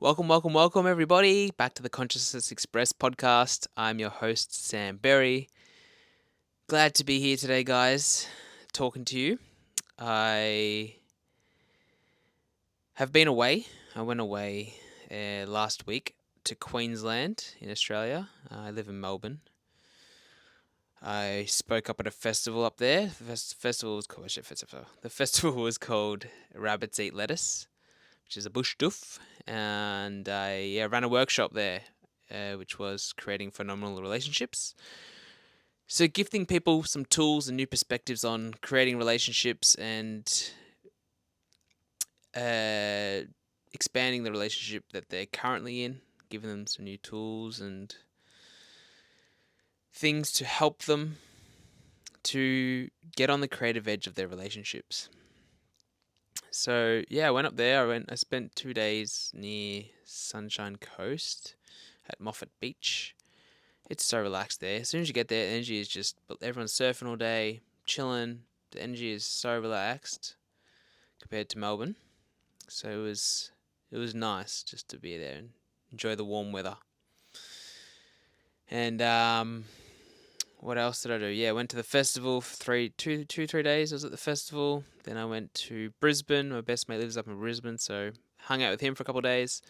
Welcome, everybody, back to the Consciousness Express podcast. I'm your host, Sam Berry. Glad to be here today, guys, talking to you. I have been away. I went away last week to Queensland in Australia. I live in Melbourne. I spoke up at a festival up there. The festival was called Rabbits Eat Lettuce, which is a bush doof, and I ran a workshop there, which was creating phenomenal relationships. So, gifting people some tools and new perspectives on creating relationships and uh, expanding the relationship that they're currently in, giving them some new tools and things to help them to get on the creative edge of their relationships. So yeah, I went up there. I spent 2 days near Sunshine Coast at Moffat Beach. It's so relaxed there. As soon as you get there, the energy is just everyone's surfing all day, chilling. The energy is so relaxed compared to Melbourne. So it was nice just to be there and enjoy the warm weather. And what else did I do? Yeah, I went to the festival for 3 days. I was at the festival. Then I went to Brisbane. My best mate lives up in Brisbane, so hung out with him for a couple of days.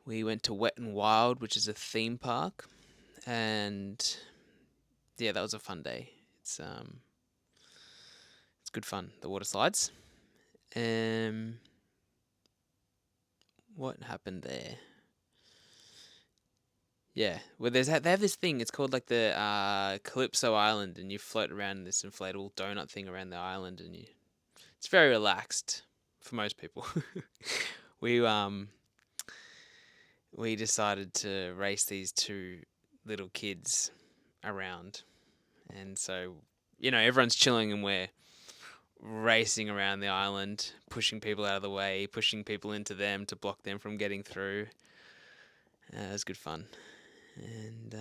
We went to Wet and Wild, which is a theme park, and yeah, that was a fun day. It's good fun. The water slides. Um, what happened there? Yeah, well, they have this thing. It's called like the Calypso Island, and you float around this inflatable donut thing around the island, and it's very relaxed for most people. we um we decided to race these two little kids around, and so everyone's chilling, and we're racing around the island, pushing people out of the way, pushing people into them to block them from getting through. It was good fun, and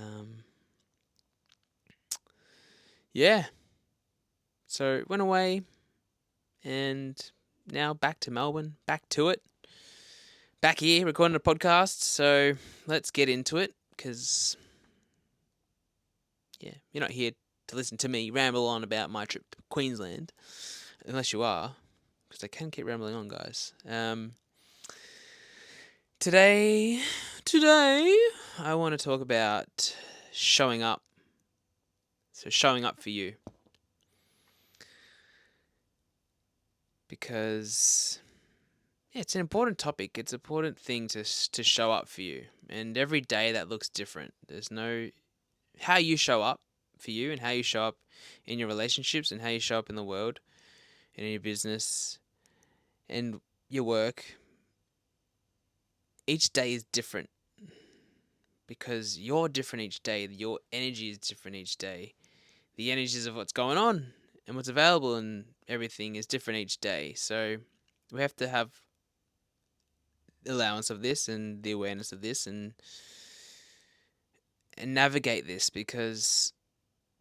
yeah. So went away, and now back to Melbourne, back to it, back here recording a podcast. So let's get into it, because yeah, you're not here to listen to me ramble on about my trip to Queensland, unless you are, because I can keep rambling on, guys. Today, I want to talk about showing up. So showing up for you, because yeah, it's an important topic. It's an important thing to show up for you, and every day that looks different. There's no how you show up for you, and how you show up in your relationships, and how you show up in the world, and in your business, and your work. Each day is different, because you're different each day. Your energy is different each day. The energies of what's going on and what's available and everything is different each day. So we have to have allowance of this and the awareness of this, and navigate this, because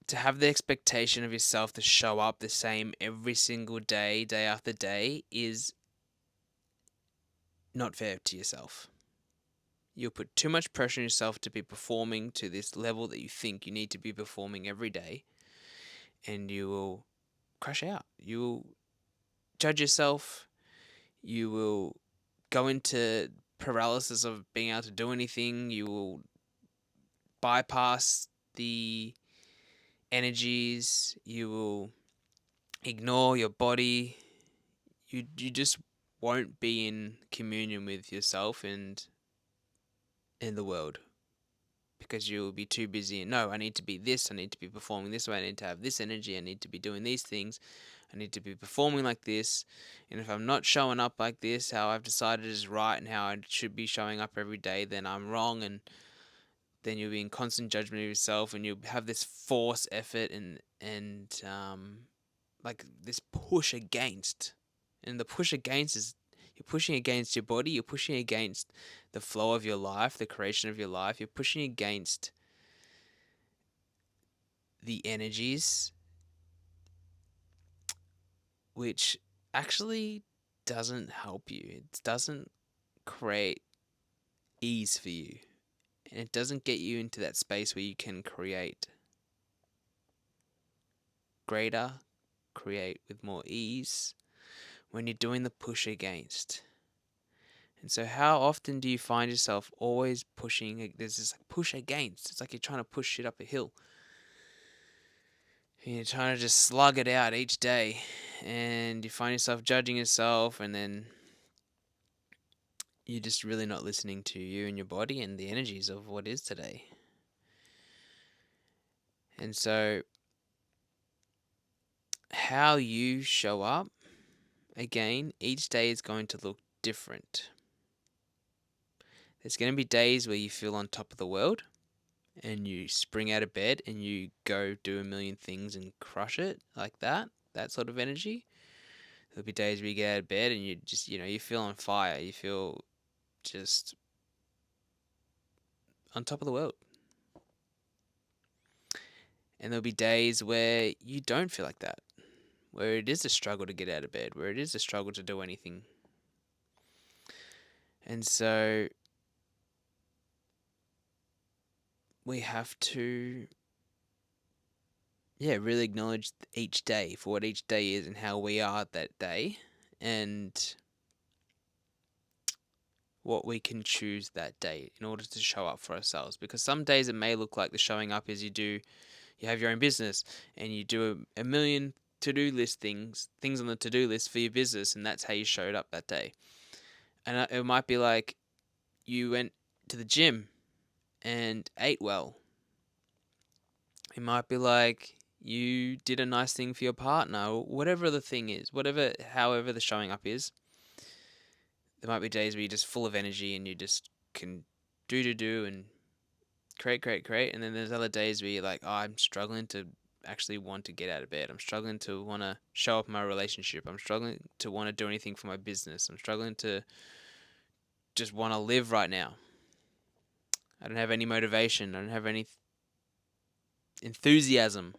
to have the expectation of yourself to show up the same every single day, day after day, is not fair to yourself. You'll put too much pressure on yourself to be performing to this level that you think you need to be performing every day, and you will crash out. You will judge yourself. You will go into paralysis of being able to do anything. You will bypass the energies. You will ignore your body. You just won't be in communion with yourself and in the world, because you'll be too busy. And no, I need to be this. I need to be performing this way. I need to have this energy. I need to be doing these things. I need to be performing like this. And if I'm not showing up like this, how I've decided is right and how I should be showing up every day, then I'm wrong. And then you'll be in constant judgment of yourself, and you'll have this force effort and like this push against. And the push against is, you're pushing against your body, you're pushing against the flow of your life, the creation of your life, you're pushing against the energies, which actually doesn't help you. It doesn't create ease for you. And it doesn't get you into that space where you can create greater, create with more ease when you're doing the push against. And so, how often do you find yourself always pushing? There's this like push against. It's like you're trying to push shit up a hill. And you're trying to just slug it out each day. And you find yourself judging yourself, and then you're just really not listening to you and your body and the energies of what is today. And so, how you show up, again, each day is going to look different. There's going to be days where you feel on top of the world and you spring out of bed and you go do a million things and crush it like that sort of energy. There'll be days where you get out of bed and you just, you feel on fire. You feel just on top of the world. And there'll be days where you don't feel like that, where it is a struggle to get out of bed, where it is a struggle to do anything. And so we have to, really acknowledge each day for what each day is and how we are that day, and what we can choose that day in order to show up for ourselves. Because some days it may look like the showing up is you have your own business and you do a million to-do list things on the to-do list for your business, and that's how you showed up that day. And it might be like you went to the gym and ate well. It might be like you did a nice thing for your partner, or whatever the thing is, however the showing up is. There might be days where you're just full of energy and you just can do and create. And then there's other days where you're like, oh, I'm struggling to actually want to get out of bed. I'm struggling to want to show up in my relationship. I'm struggling to want to do anything for my business. I'm struggling to just want to live right now. I don't have any motivation. I don't have any enthusiasm.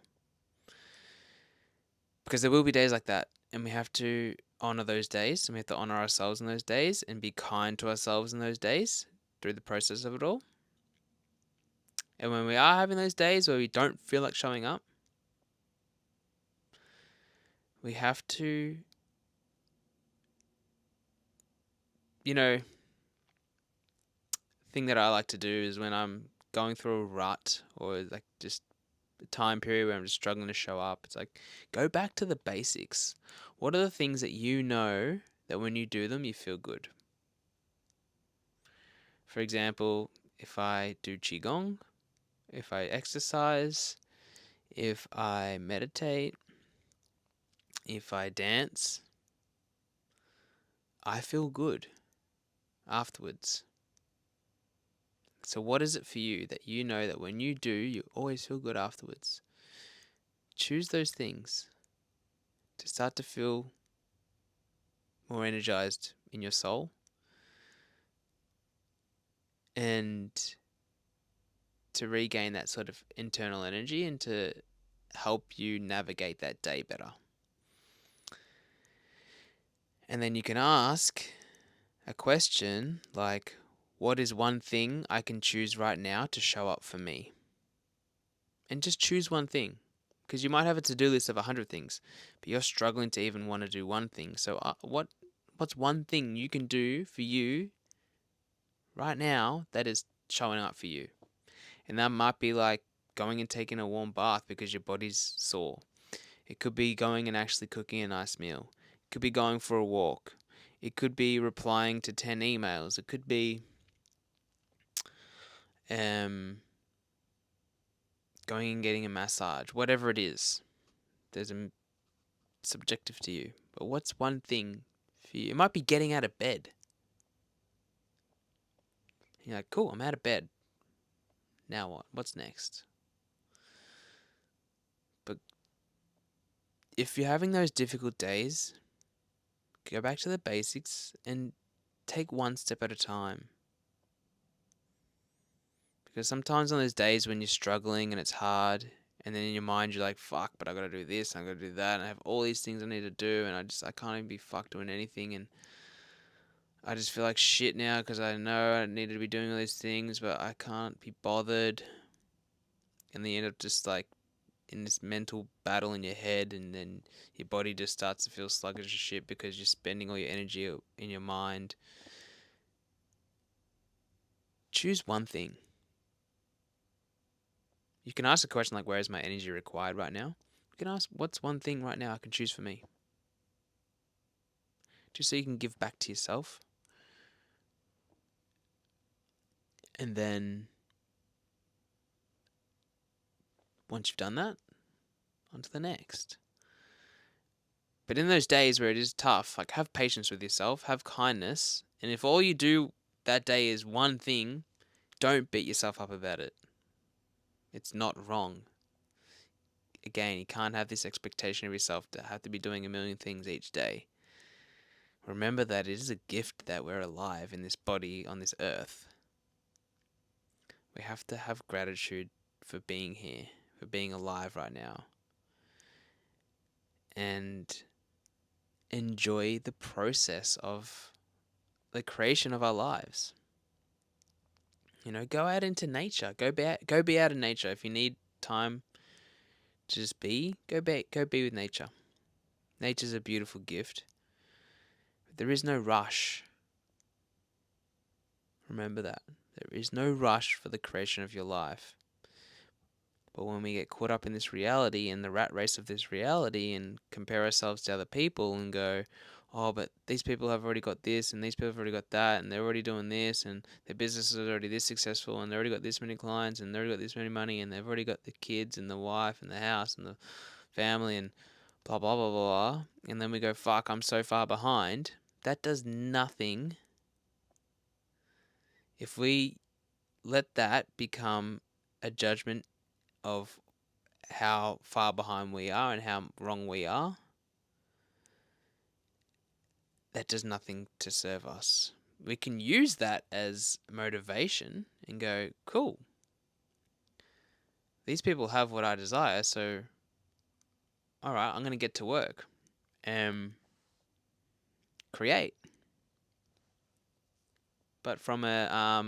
Because there will be days like that. And we have to honor those days. And we have to honor ourselves in those days and be kind to ourselves in those days through the process of it all. And when we are having those days where we don't feel like showing up, we have to, thing that I like to do is when I'm going through a rut or like just a time period where I'm just struggling to show up, it's like, go back to the basics. What are the things that you know that when you do them, you feel good? For example, if I do Qigong, if I exercise, if I meditate, if I dance, I feel good afterwards. So what is it for you that you know that when you do, you always feel good afterwards? Choose those things to start to feel more energized in your soul and to regain that sort of internal energy and to help you navigate that day better. And then you can ask a question like, what is one thing I can choose right now to show up for me? And just choose one thing. Because you might have a to-do list of 100 things, but you're struggling to even want to do one thing. So what's one thing you can do for you right now that is showing up for you? And that might be like going and taking a warm bath because your body's sore. It could be going and actually cooking a nice meal. It could be going for a walk. It could be replying to 10 emails. It could be going and getting a massage. Whatever it is, there's a subjective to you. But what's one thing for you? It might be getting out of bed. You're like, cool, I'm out of bed. Now what? What's next? But if you're having those difficult days, go back to the basics and take one step at a time. Because sometimes on those days when you're struggling and it's hard, and then in your mind you're like, fuck, but I gotta do this, I gotta do that, and I have all these things I need to do, and I can't even be fucked doing anything, and I just feel like shit now because I know I need to be doing all these things, but I can't be bothered. And then you end up just like in this mental battle in your head, and then your body just starts to feel sluggish as shit because you're spending all your energy in your mind. Choose one thing. You can ask a question like, where is my energy required right now? You can ask, what's one thing right now I can choose for me? Just so you can give back to yourself. And then once you've done that, on to the next. But in those days where it is tough, like, have patience with yourself, have kindness, and if all you do that day is one thing, don't beat yourself up about it. It's not wrong. Again, you can't have this expectation of yourself to have to be doing a million things each day. Remember that it is a gift that we're alive in this body on this earth. We have to have gratitude for being here, for being alive right now, and enjoy the process of the creation of our lives. You know, go out into nature. Go be out in nature. If you need time to just be, go be with nature. Nature's a beautiful gift. But there is no rush. Remember that. There is no rush for the creation of your life. But when we get caught up in this reality and the rat race of this reality and compare ourselves to other people and go, oh, but these people have already got this and these people have already got that and they're already doing this and their business is already this successful and they already got this many clients and they already got this many money and they've already got the kids and the wife and the house and the family and blah, blah, blah, blah, blah. And then we go, fuck, I'm so far behind. That does nothing if we let that become a judgment of how far behind we are and how wrong we are. That does nothing to serve us. We can use that as motivation and go, cool, these people have what I desire, so alright, I'm going to get to work and create. But from a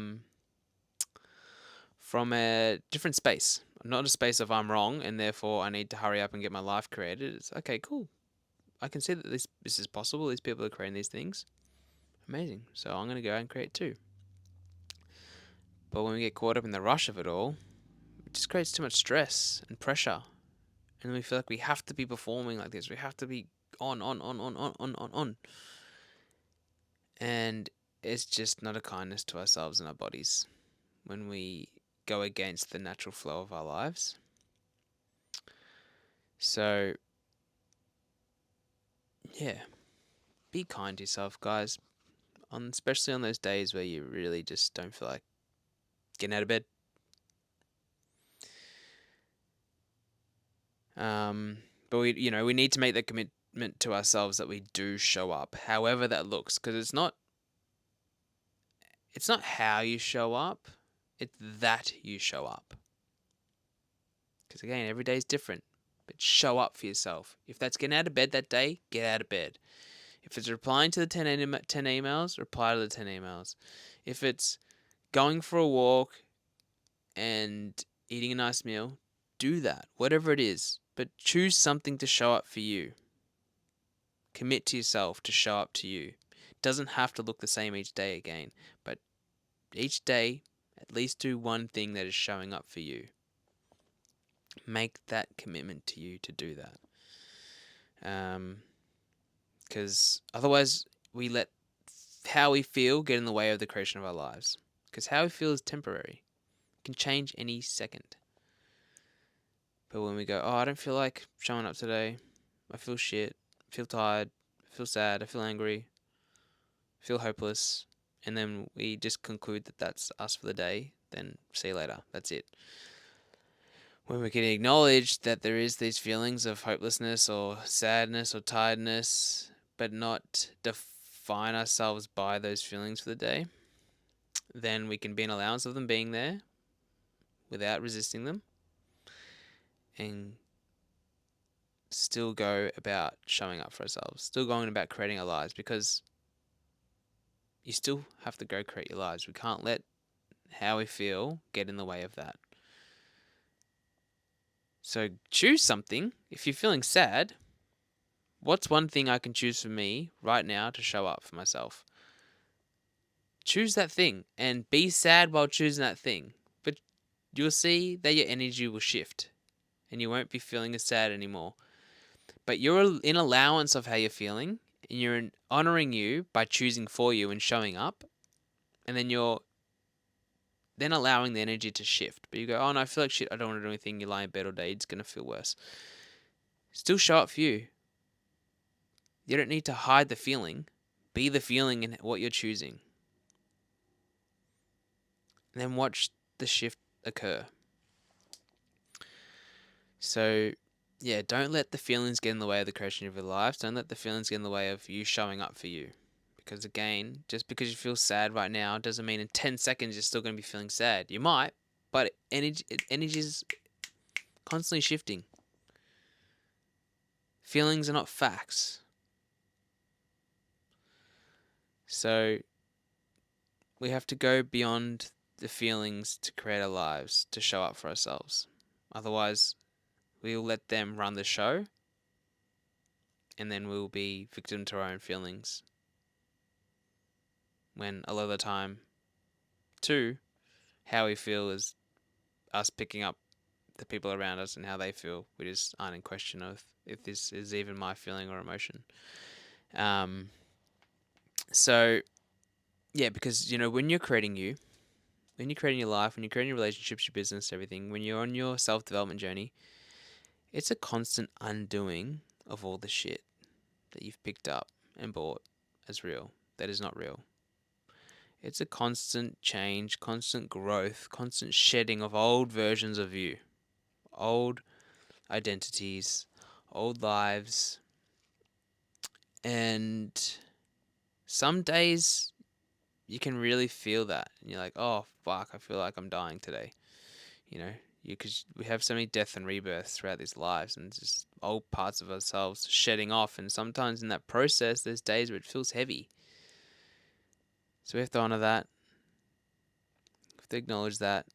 different space. Not a space of I'm wrong and therefore I need to hurry up and get my life created. It's okay, cool. I can see that this is possible. These people are creating these things. Amazing. So I'm going to go out and create too. But when we get caught up in the rush of it all, it just creates too much stress and pressure. And we feel like we have to be performing like this. We have to be on. And it's just not a kindness to ourselves and our bodies when we go against the natural flow of our lives. So, yeah, be kind to yourself, guys. Especially on those days where you really just don't feel like getting out of bed. But we need to make the commitment to ourselves that we do show up, however that looks, because it's not how you show up, it's that you show up. Because again, every day is different, but show up for yourself. If that's getting out of bed that day, get out of bed. If it's replying to the 10 emails, reply to the 10 emails. If it's going for a walk and eating a nice meal, do that. Whatever it is, but choose something to show up for you. Commit to yourself to show up to you. It doesn't have to look the same each day again, but each day, at least do one thing that is showing up for you. Make that commitment to you to do that. Because otherwise, we let how we feel get in the way of the creation of our lives. Because how we feel is temporary. It can change any second. But when we go, oh, I don't feel like showing up today. I feel shit. I feel tired. I feel sad. I feel angry. I feel hopeless. And then we just conclude that that's us for the day. Then see you later. That's it. When we can acknowledge that there is these feelings of hopelessness or sadness or tiredness, but not define ourselves by those feelings for the day, then we can be an allowance of them being there without resisting them and still go about showing up for ourselves, still going about creating our lives, because you still have to go create your lives. We can't let how we feel get in the way of that. So choose something. If you're feeling sad, what's one thing I can choose for me right now to show up for myself? Choose that thing and be sad while choosing that thing. But you'll see that your energy will shift and you won't be feeling as sad anymore. But you're in allowance of how you're feeling and you're honoring you by choosing for you and showing up. And then you're then allowing the energy to shift. But you go, oh no, I feel like shit. I don't want to do anything. You lie in bed all day. It's going to feel worse. Still show up for you. You don't need to hide the feeling. Be the feeling in what you're choosing. And then watch the shift occur. So, yeah, don't let the feelings get in the way of the creation of your lives. Don't let the feelings get in the way of you showing up for you. Because again, just because you feel sad right now doesn't mean in 10 seconds you're still going to be feeling sad. You might, but energy is constantly shifting. Feelings are not facts. So we have to go beyond the feelings to create our lives, to show up for ourselves. Otherwise, we'll let them run the show and then we'll be victim to our own feelings. When a lot of the time, too, how we feel is us picking up the people around us and how they feel. We just aren't in question of if this is even my feeling or emotion. So, yeah, because, when you're creating when you're creating your life, when you're creating your relationships, your business, everything, when you're on your self-development journey, it's a constant undoing of all the shit that you've picked up and bought as real that is not real. It's a constant change, constant growth, constant shedding of old versions of you, old identities, old lives. And some days you can really feel that. And you're like, oh, fuck, I feel like I'm dying today. Because we have so many death and rebirths throughout these lives and just old parts of ourselves shedding off. And sometimes in that process, there's days where it feels heavy. So we have to honor that. We have to acknowledge that.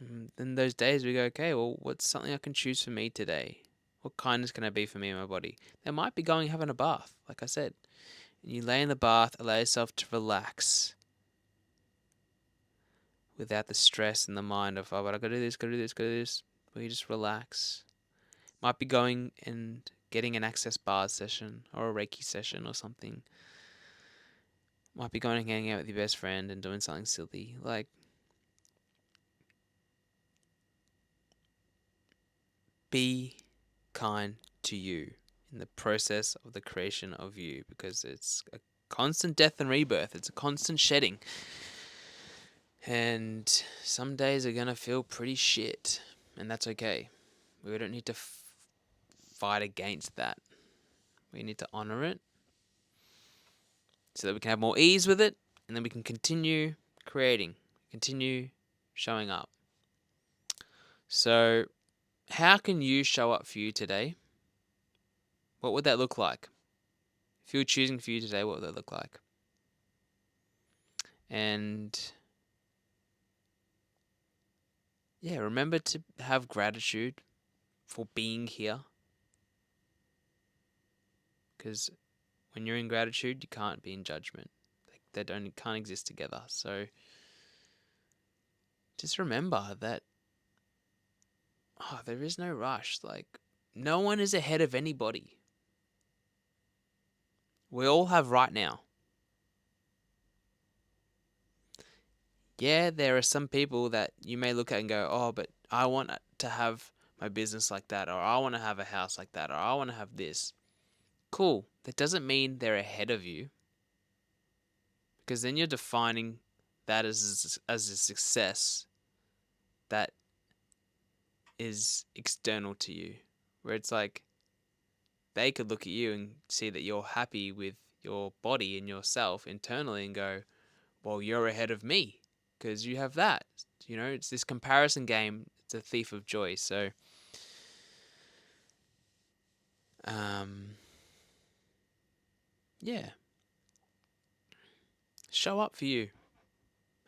And then those days we go, okay, well, what's something I can choose for me today? What kindness can I be for me and my body? That might be going having a bath, like I said. And you lay in the bath, allow yourself to relax without the stress in the mind of, oh, but I gotta do this, gotta do this, gotta do this. Where you just relax. Might be going and getting an access bars session or a Reiki session or something. Might be going and hanging out with your best friend and doing something silly. Like, be kind to you in the process of the creation of you, because it's a constant death and rebirth. It's a constant shedding. And some days are going to feel pretty shit. And that's okay. We don't need to fight against that. We need to honor it so that we can have more ease with it. And then we can continue creating, continue showing up. So, how can you show up for you today? What would that look like? If you were choosing for you today, what would that look like? And yeah, remember to have gratitude for being here. Because when you're in gratitude, you can't be in judgment. They can't exist together. So just remember that there is no rush. Like, no one is ahead of anybody. We all have right now. Yeah, there are some people that you may look at and go, oh, but I want to have my business like that, or I want to have a house like that, or I want to have this. Cool. That doesn't mean they're ahead of you, because then you're defining that as a success that is external to you, where it's like they could look at you and see that you're happy with your body and yourself internally and go, well, you're ahead of me because you have that. It's this comparison game. It's a thief of joy. So, yeah. Show up for you,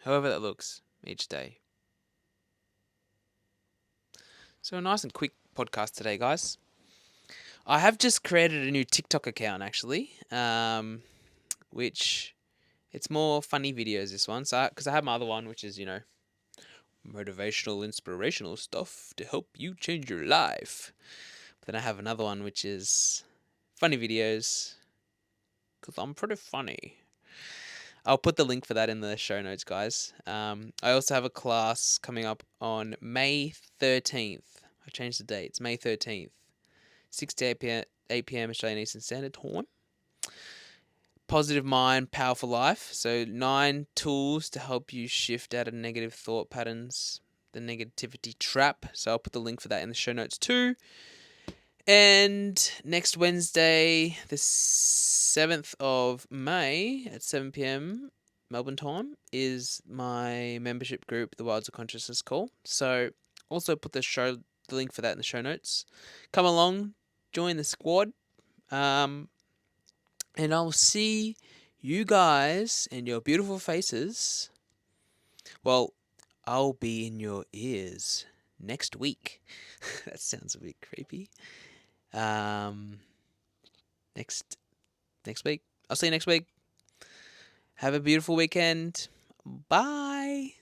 however that looks each day. So a nice and quick podcast today, guys. I have just created a new TikTok account actually, which it's more funny videos. This one, so because I have my other one, which is motivational, inspirational stuff to help you change your life. But then I have another one which is funny videos because I'm pretty funny. I'll put the link for that in the show notes, guys. I also have a class coming up on May 13th. I changed the date. It's May 13th, 6 to 8 p.m. Australian Eastern Standard Time. Positive mind, powerful life. So 9 tools to help you shift out of negative thought patterns, the negativity trap. So I'll put the link for that in the show notes too. And next Wednesday, the 7th of May at 7 p.m. Melbourne time, is my membership group, the Wilds of Consciousness Call. So also put the link for that in the show notes. Come along, join the squad. And I'll see you guys and your beautiful faces. Well, I'll be in your ears next week. That sounds a bit creepy. Next week. I'll see you next week. Have a beautiful weekend. Bye.